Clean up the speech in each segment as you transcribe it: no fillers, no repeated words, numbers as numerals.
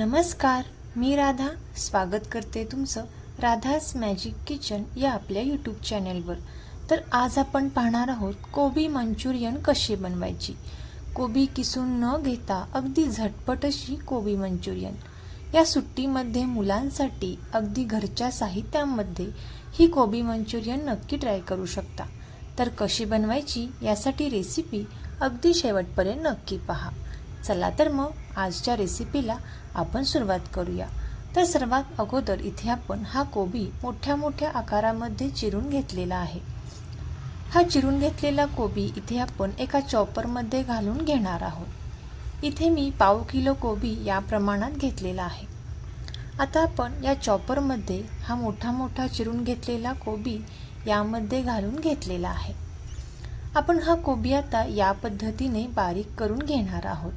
नमस्कार, मी राधा स्वागत करते तुमचं राधास मॅजिक किचन या आपल्या यूट्यूब चॅनलवर। तर आज आपण पाहणार आहोत कोबी मंचुरियन कशी बनवायची। कोबी किसून न घेता अगदी झटपट अशी कोबी मंचुरियन। या सुट्टीमध्ये मुलांसाठी अगदी घरच्या साहित्यामध्ये ही कोबी मंचुरियन नक्की ट्राय करू शकता। तर कशी बनवायची यासाठी रेसिपी अगदी शेवटपर्यंत नक्की पहा। चला तर मग आजच्या रेसिपीला आपण सुरुवात करूया। तर सर्वात अगोदर इथे आपण हा कोबी मोठ्या मोठ्या आकारामध्ये चिरून घेतलेला आहे। हा चिरून घेतलेला कोबी इथे आपण एका चॉपरमध्ये घालून घेणार आहोत। इथे मी पाव किलो कोबी या प्रमाणात घेतलेला आहे। आता आपण या चॉपरमध्ये हा मोठा चिरून घेतलेला कोबी यामध्ये घालून घेतलेला आहे। आपण हा कोबी आता या पद्धतीने बारीक करून घेणार आहोत।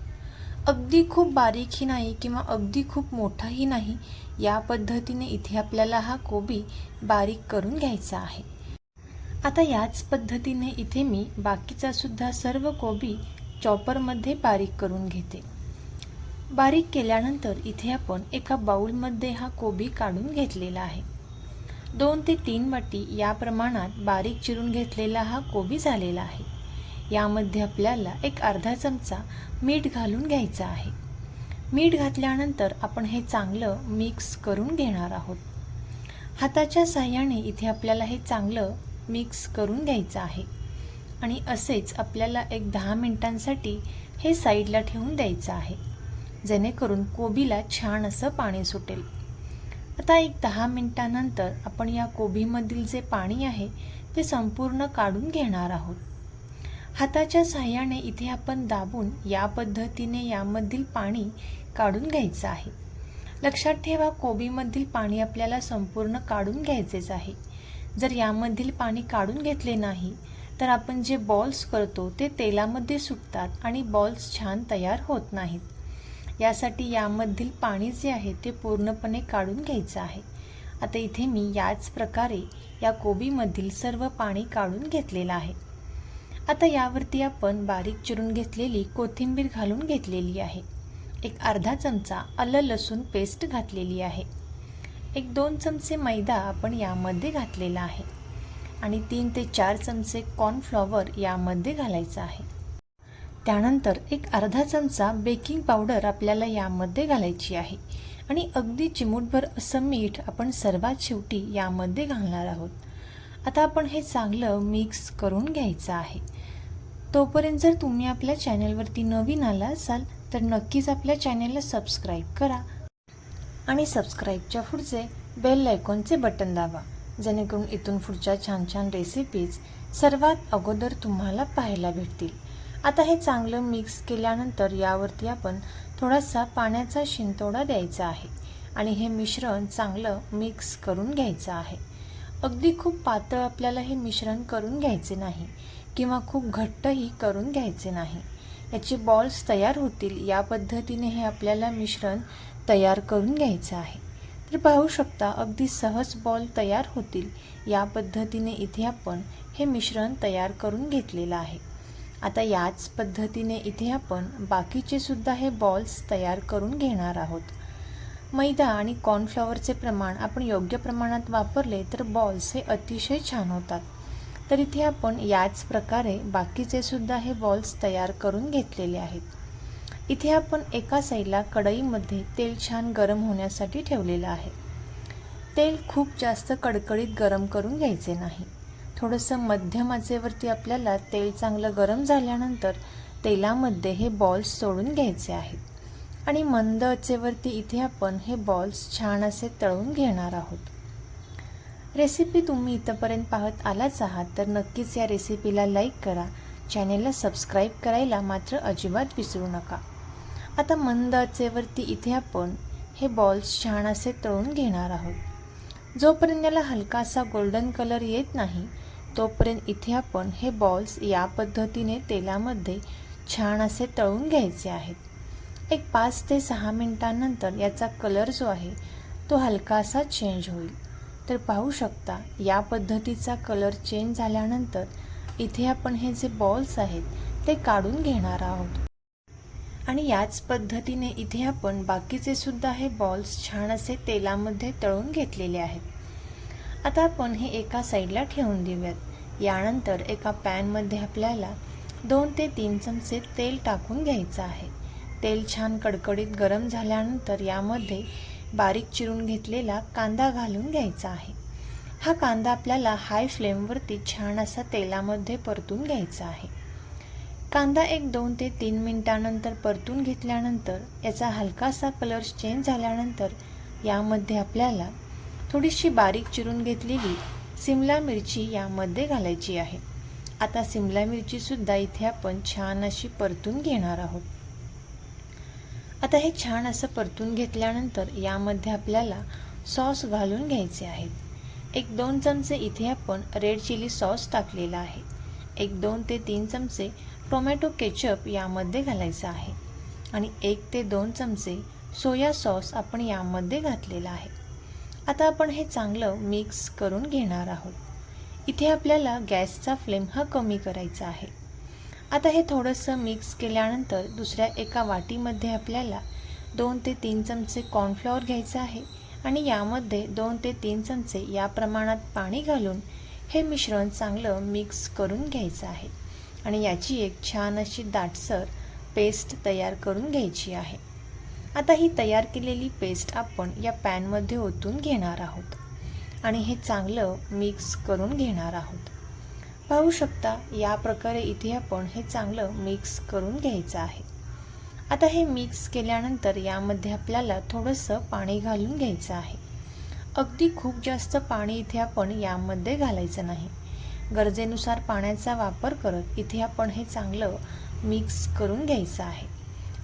अगदी खूप बारीकही नाही किंवा अगदी खूप मोठाही नाही, या पद्धतीने इथे आपल्याला हा कोबी बारीक करून घ्यायचा आहे। आता याच पद्धतीने इथे मी बाकीचा सुद्धा सर्व कोबी चॉपरमध्ये बारीक करून घेते। बारीक केल्यानंतर इथे आपण एका बाउलमध्ये हा कोबी काढून घेतलेला आहे। 2 ते 3 वाटी या प्रमाणात बारीक चिरून घेतलेला हा कोबी झालेला आहे। यामध्ये आपल्याला एक अर्धा चमचा मीठ घालून घ्यायचा आहे। मीठ घातल्यानंतर आपण हे चांगलं मिक्स करून घेणार आहोत। हाताच्या साहाय्याने इथे आपल्याला हे चांगलं मिक्स करून घ्यायचं आहे आणि असेच आपल्याला एक 10 मिनिटांसाठी हे साईडला ठेवून द्यायचं आहे, जेणेकरून कोबीला छान असं पाणी सुटेल। आता एक 10 मिनिटांनंतर आपण या कोबीमधील जे पाणी आहे ते संपूर्ण काढून घेणार आहोत। हाताच्या साहाय्याने इथे आपण दाबून या पद्धतीने यामधील पाणी काढून घ्यायचं आहे। लक्षात ठेवा, कोबीमधील पाणी आपल्याला संपूर्ण काढून घ्यायचेच आहे। जर यामधील पाणी काढून घेतले नाही तर आपण जे बॉल्स करतो ते तेलामध्ये सुटतात आणि बॉल्स छान तयार होत नाहीत। यासाठी यामधील पाणी जे आहे ते पूर्णपणे काढून घ्यायचं आहे। आता इथे मी याच प्रकारे या कोबीमधील सर्व पाणी काढून घेतलेलं आहे। आता यावरती आपण बारीक चिरून घेतलेली कोथिंबीर घालून घेतलेली आहे। एक अर्धा चमचा आलं लसूण पेस्ट घातलेली आहे। एक 2 चमचे मैदा आपण यामध्ये घातलेला आहे आणि 3 ते 4 चमचे कॉर्नफ्लॉवर यामध्ये घालायचा आहे। त्यानंतर एक अर्धा चमचा बेकिंग पावडर आपल्याला यामध्ये घालायची आहे आणि अगदी चिमूटभर असं मीठ आपण सर्वात शेवटी यामध्ये घालणार आहोत। आता आपण हे चांगलं मिक्स करून घ्यायचं आहे। तोपर्यंत जर तुम्ही आपल्या चॅनलवरती नवीन आला असाल तर नक्कीच आपल्या चॅनलला सबस्क्राईब करा आणि सबस्क्राईबच्या पुढचे बेल आयकॉनचे बटन दाबा, जेणेकरून इथून पुढच्या छान रेसिपीज सर्वात अगोदर तुम्हाला पाहायला भेटतील। आता हे चांगलं मिक्स केल्यानंतर यावरती आपण थोडासा पाण्याचा शिंतोडा द्यायचा आहे आणि हे मिश्रण चांगलं मिक्स करून घ्यायचं आहे। अगदी खूप पातळ आपल्याला हे मिश्रण करून घ्यायचे नाही किंवा खूप घट्टही करून घ्यायचे नाही। याचे बॉल्स तयार होतील या पद्धतीने हे आपल्याला मिश्रण तयार करून घ्यायचं आहे। तर पाहू शकता अगदी सहज बॉल तयार होतील या पद्धतीने इथे आपण हे मिश्रण तयार करून घेतलेलं आहे। आता याच पद्धतीने इथे आपण बाकीचे सुद्धा हे बॉल्स तयार करून घेणार आहोत। मैदा आणि कॉर्नफ्लॉवरचे प्रमाण आपण योग्य प्रमाणात वापरले तर बॉल्स हे अतिशय छान होतात। तर इथे आपण याच प्रकारे बाकीचे सुद्धा हे बॉल्स तयार करून घेतलेले आहेत। इथे आपण एका साईडला कढईमध्ये तेल छान गरम होण्यासाठी ठेवलेलं आहे। तेल खूप जास्त कडकडीत गरम करून घ्यायचे नाही, थोडंसं मध्यम आचेवरती आपल्याला तेल चांगलं गरम झाल्यानंतर तेलामध्ये हे बॉल्स सोडून घ्यायचे आहेत आणि मंद आचेवरती इथे आपण हे बॉल्स छान असे तळून घेणार आहोत। रेसिपी तुम्ही इथपर्यंत पाहत आलाच आहात तर नक्कीच या रेसिपीला लाईक करा, चॅनेलला सबस्क्राईब करायला मात्र अजिबात विसरू नका। आता मंद आचेवरती इथे आपण हे बॉल्स छान असे तळून घेणार आहोत। जोपर्यंत याला हलकासा गोल्डन कलर येत नाही तोपर्यंत इथे आपण हे बॉल्स या पद्धतीने तेलामध्ये छान असे तळून घ्यायचे आहेत। एक 5 ते 6 मिनिटांनंतर याचा कलर जो आहे तो हलकासा चेंज होईल। तर पाहू शकता या पद्धतीचा कलर चेंज झाल्यानंतर इथे आपण हे जे बॉल्स आहेत ते काढून घेणार आहोत आणि याच पद्धतीने इथे आपण बाकीचे सुद्धा हे बॉल्स छान असे तेलामध्ये तळून घेतलेले आहेत। आता आपण हे एका साईडला ठेवून देऊयात। यानंतर एका पॅनमध्ये आपल्याला 2 ते 3 चमचे तेल टाकून घ्यायचं आहे। तेल छान कडकडीत गरम झाल्यानंतर यामध्ये बारीक चिरून घेतलेला कांदा घालून घ्यायचा आहे। हा कांदा आपल्याला हाय फ्लेमवरती छान असा तेलामध्ये परतून घ्यायचा आहे। कांदा एक 2 ते 3 मिनिटांनंतर परतून घेतल्यानंतर याचा हलकासा कलर चेंज झाल्यानंतर यामध्ये आपल्याला थोडीशी बारीक चिरून घेतलेली सिमला मिरची यामध्ये घालायची आहे। आता सिमला मिरची सुद्धा इथे आपण छान अशी परतून घेणार आहोत। आता हे छान असं परतून घेतल्यानंतर यामध्ये आपल्याला सॉस घालून घ्यायचे आहेत। एक 2 चमचे इथे आपण रेड चिली सॉस टाकलेला आहे। एक 2 ते 3 चमचे टोमॅटो केचप यामध्ये घालायचा आहे आणि 1 ते 2 चमचे सोया सॉस आपण यामध्ये घातलेला आहे। आता आपण हे चांगलं मिक्स करून घेणार आहोत। इथे आपल्याला गॅसचा फ्लेम हा कमी करायचा आहे। आता हे थोडंसं मिक्स केल्यानंतर दुसऱ्या एका वाटीमध्ये आपल्याला 2 ते 3 चमचे कॉर्नफ्लॉवर घ्यायचं आहे आणि यामध्ये 2 ते 3 चमचे या प्रमाणात पाणी घालून हे मिश्रण चांगलं मिक्स करून घ्यायचं आहे आणि याची एक छान अशी दाटसर पेस्ट तयार करून घ्यायची आहे। आता ही तयार केलेली पेस्ट आपण या पॅनमध्ये ओतून घेणार आहोत आणि हे चांगलं मिक्स करून घेणार आहोत। पाहू शकता या प्रकारे इथे आपण हे चांगलं मिक्स करून घ्यायचं आहे। आता हे मिक्स केल्यानंतर यामध्ये आपल्याला थोडंसं पाणी घालून घ्यायचं आहे। अगदी खूप जास्त पाणी इथे आपण यामध्ये घालायचं नाही। गरजेनुसार पाण्याचा वापर करत इथे आपण हे चांगलं मिक्स करून घ्यायचं आहे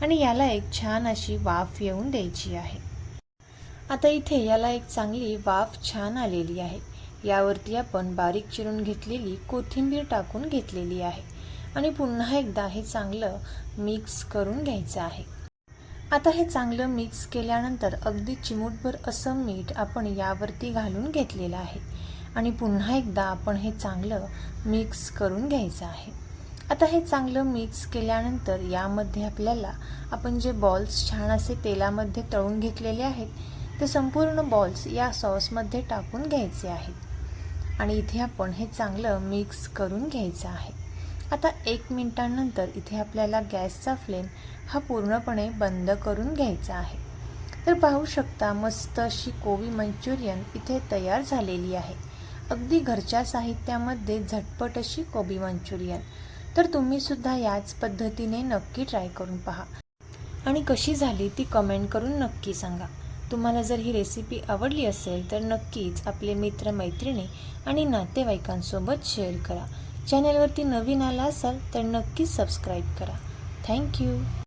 आणि याला एक छान अशी वाफ येऊन द्यायची आहे। आता इथे याला एक चांगली वाफ छान आलेली आहे। यावरती आपण बारीक चिरून घेतलेली कोथिंबीर टाकून घेतलेली आहे आणि पुन्हा एकदा हे चांगलं मिक्स करून घ्यायचं आहे। आता हे चांगलं मिक्स केल्यानंतर अगदी चिमूटभर असं मीठ आपण यावरती घालून घेतलेलं आहे आणि पुन्हा एकदा आपण हे चांगलं मिक्स करून घ्यायचं आहे। आता हे चांगलं मिक्स केल्यानंतर यामध्ये आपल्याला आपण जे बॉल्स छान असे तेलामध्ये तळून घेतलेले आहेत ते संपूर्ण बॉल्स या सॉसमध्ये टाकून घ्यायचे आहेत आणि इथे आपण हे चांगलं मिक्स करून घ्यायचं आहे। आता 1 मिनिटानंतर इथे आपल्याला गॅसचा फ्लेम हा पूर्णपणे बंद करून घ्यायचा आहे। तर पाहू शकता मस्त अशी कोबी मंचुरियन इथे तयार झालेली आहे। अगदी घरच्या साहित्यामध्ये झटपट अशी कोबी मंचुरियन। तर तुम्ही सुद्धा याच पद्धतीने नक्की ट्राय करून पहा आणि कशी झाली ती कमेंट करून नक्की सांगा। तुम्हाला जर ही रेसिपी आवडली असेल तर नक्कीच आपले मित्र मैत्रिणी आणि नातेवाईकांसोबत शेअर करा। चॅनलवरती नवीन आला असाल तर नक्कीच सबस्क्राईब करा। थँक्यू।